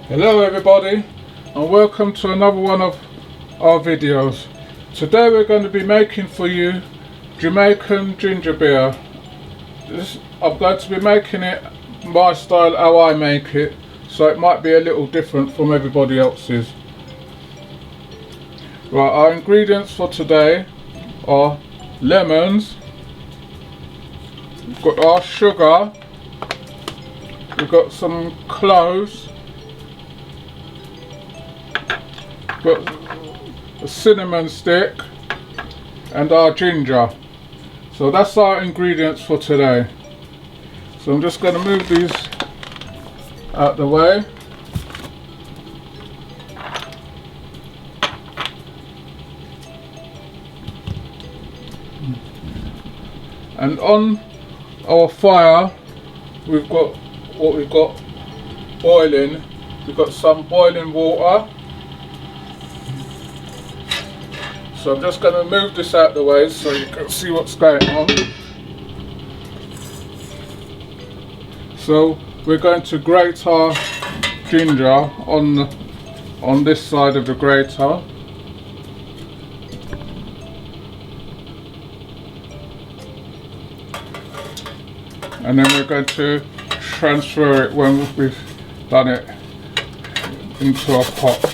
Hello everybody, and welcome to another one of our videos. Today we're going to be making for you Jamaican ginger beer. I'm going to be making it my style, how I make it, so it might be a little different from everybody else's. Right, our ingredients for today are lemons, we've got our sugar, we've got some cloves, got a cinnamon stick and our ginger. So that's our ingredients for today. So I'm just going to move these out the way. And on our fire we've got what we've got boiling. We've got some boiling water. So I'm just going to move this out the way so you can see what's going on. So we're going to grate our ginger on this side of the grater. And then we're going to transfer it when we've done it into a pot.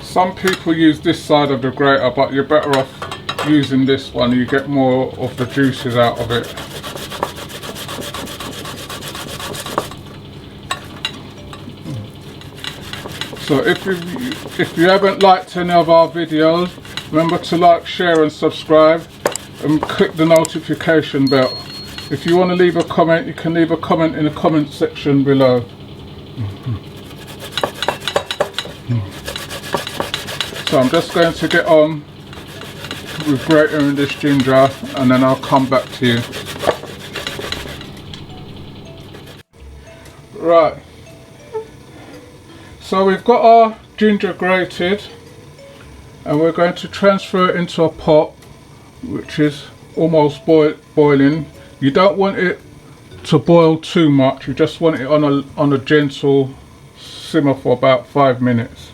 Some people use this side of the grater, but you're better off using this one. You get more of the juices out of it. So if you haven't liked any of our videos, remember to like, share and subscribe, and click the notification bell. If you want to leave a comment, you can leave a comment in the comment section below. So I'm just going to get on with grating this ginger and then I'll come back to you. Right, so we've got our ginger grated and we're going to transfer it into a pot which is almost boiling. You don't want it to boil too much, you just want it on a gentle simmer for about 5 minutes.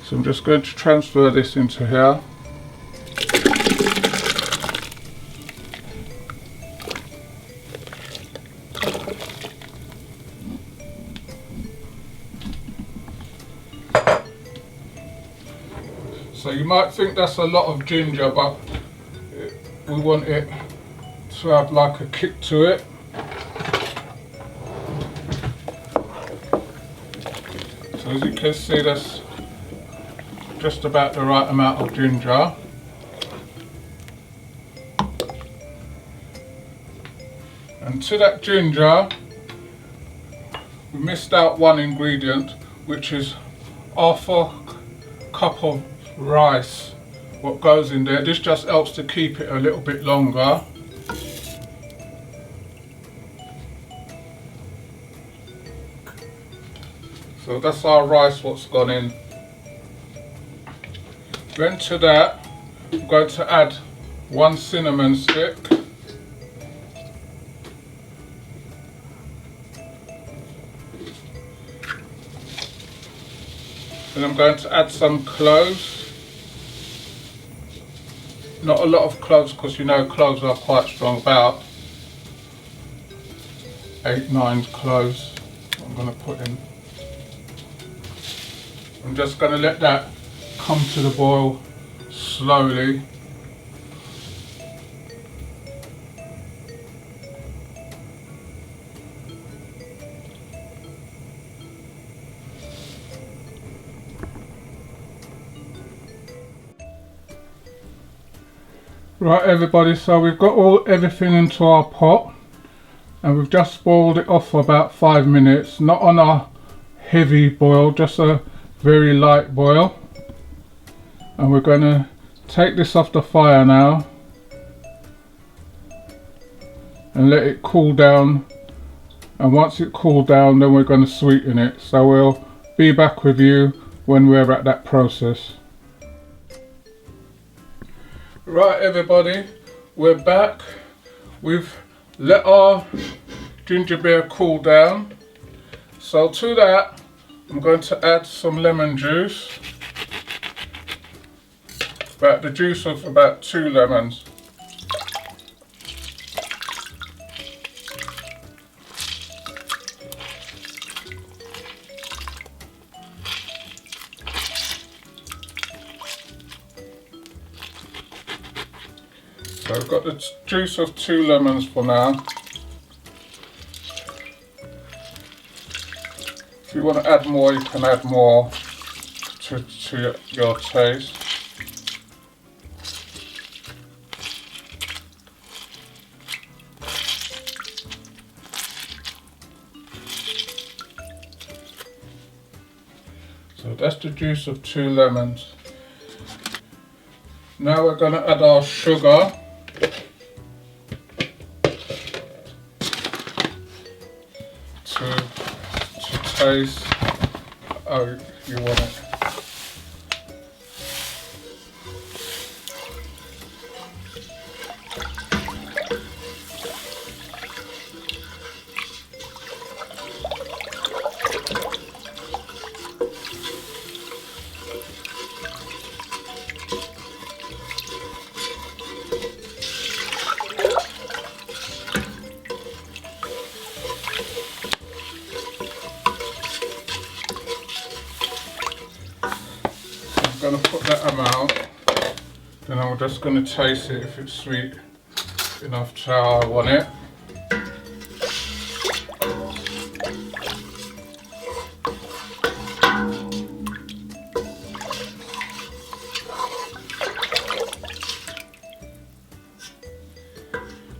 So I'm just going to transfer this into here. So you might think that's a lot of ginger, but we want it to have like a kick to it. So as you can see, that's just about the right amount of ginger. And to that ginger we missed out one ingredient, which is half a cup of rice. What goes in there, this just helps to keep it a little bit longer. So that's our rice what's gone in. Then to that, I'm going to add 1 cinnamon stick. And I'm going to add some cloves. Not a lot of cloves because you know cloves are quite strong, about 8-9 cloves I'm going to put in. I'm just going to let that come to the boil slowly. Right everybody, so we've got everything into our pot and we've just boiled it off for about 5 minutes, not on a heavy boil, just a very light boil. And we're going to take this off the fire now and let it cool down, and once it cooled down then we're going to sweeten it. So we'll be back with you when we're at that process. Right everybody, we're back. We've let our ginger beer cool down. So to that, I'm going to add some lemon juice. About the juice of about 2 lemons. So I've got the juice of 2 lemons for now. If you want to add more, you can add more to your taste. So that's the juice of 2 lemons. Now we're going to add our sugar. To taste how you want it. I'm going to put that amount, then I'm just going to taste it if it's sweet enough to how I want it.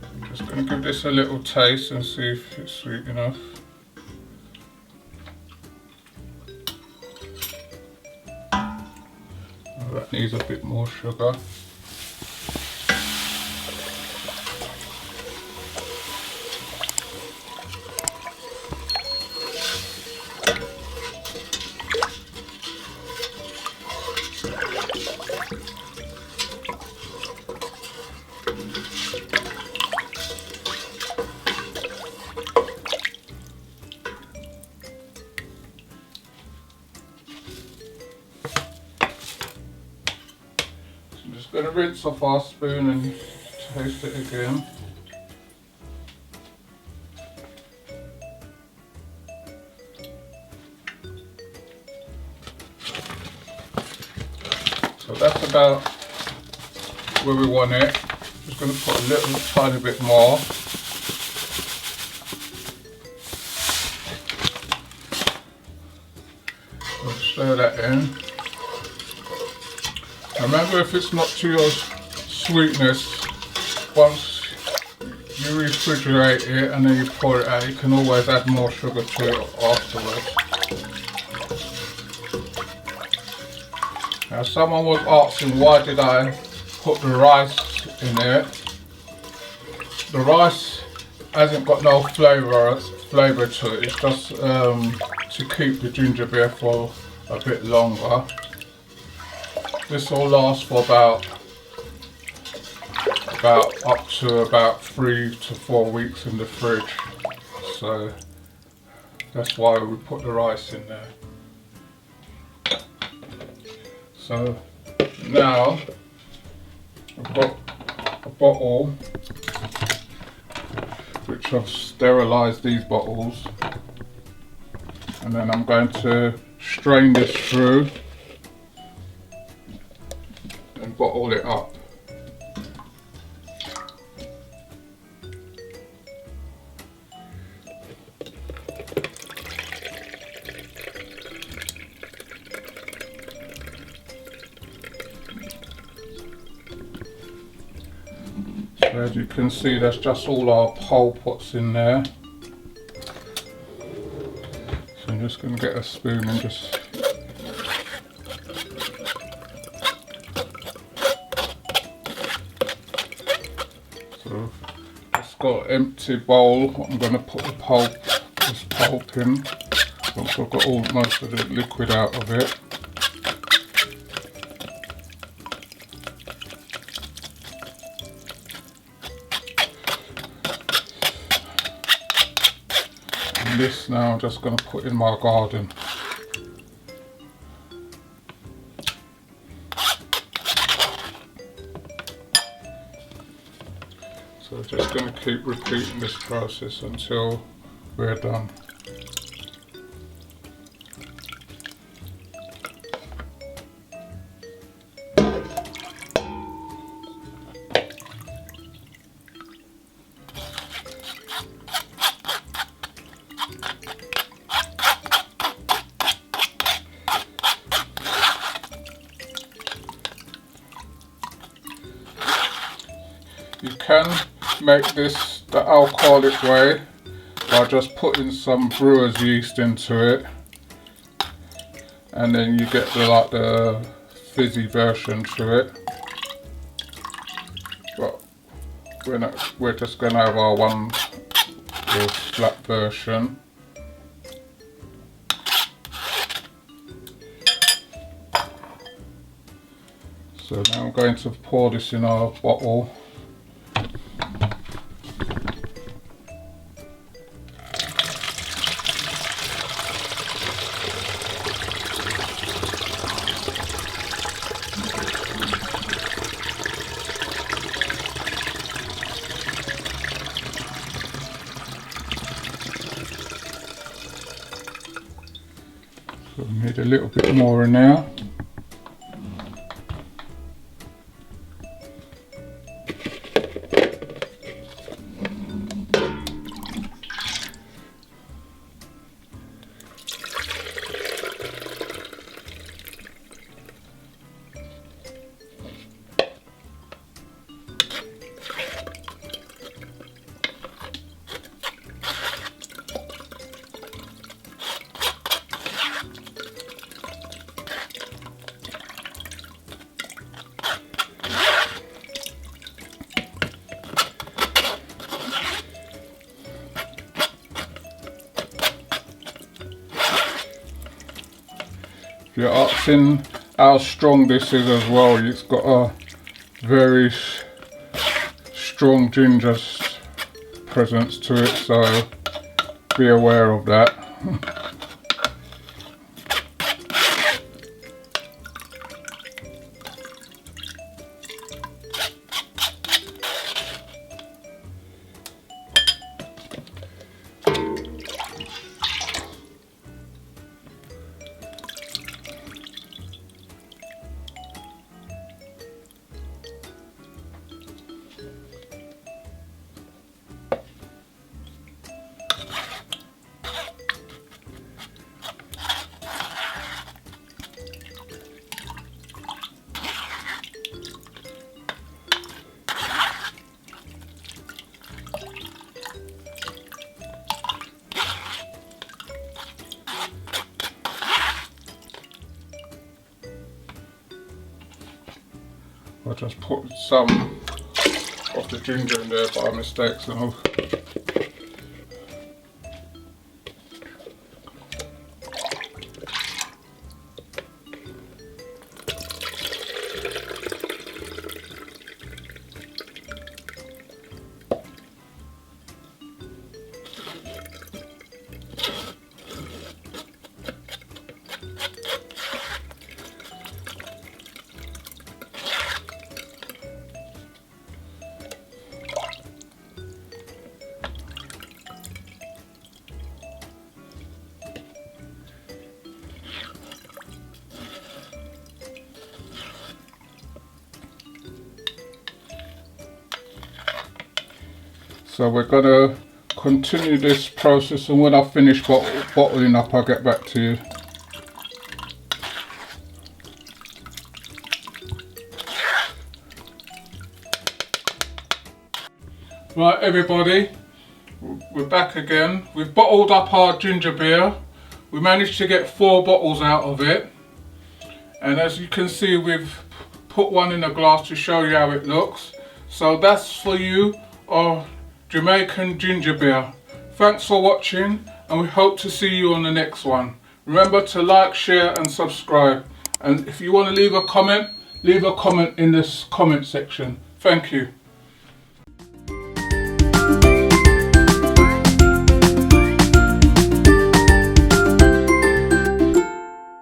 I'm just going to give this a little taste and see if it's sweet enough. That needs a bit more sugar. I'm just going to rinse off our spoon and taste it again. So that's about where we want it. Just going to put a little tiny bit more. We'll stir that in. Remember, if it's not to your sweetness, once you refrigerate it and then you pour it out, you can always add more sugar to it afterwards. Now someone was asking why did I put the rice in it. The rice hasn't got no flavour to it, it's just to keep the ginger beer for a bit longer. This will last for about up to about 3 to 4 weeks in the fridge. So that's why we put the rice in there. So now I've got a bottle which I've sterilised these bottles, and then I'm going to strain this through and bottle it up. So as you can see, that's just all our pulp what's in there. So I'm just going to get a spoon and just so just got an empty bowl. I'm going to put this pulp in. Once I've got most of the liquid out of it. this now I'm just going to put in my garden. So just going to keep repeating this process until we're done. You can make this the alcoholic way by just putting some brewer's yeast into it, and then you get the fizzy version to it. But we're just going to have our one flat version. So now I'm going to pour this in our bottle. So we need a little bit more in there. If you're asking how strong this is as well, it's got a very strong ginger presence to it, so be aware of that. I just put some of the ginger in there by mistake, so we're going to continue this process, and when I finish bottling up I'll get back to you. Right everybody, we're back again. We've bottled up our ginger beer. We managed to get 4 bottles out of it, and as you can see we've put one in a glass to show you how it looks. So that's for you, our Jamaican ginger beer. Thanks for watching, and we hope to see you on the next one. Remember to like, share and subscribe, and if you want to leave a comment in this comment section. Thank you.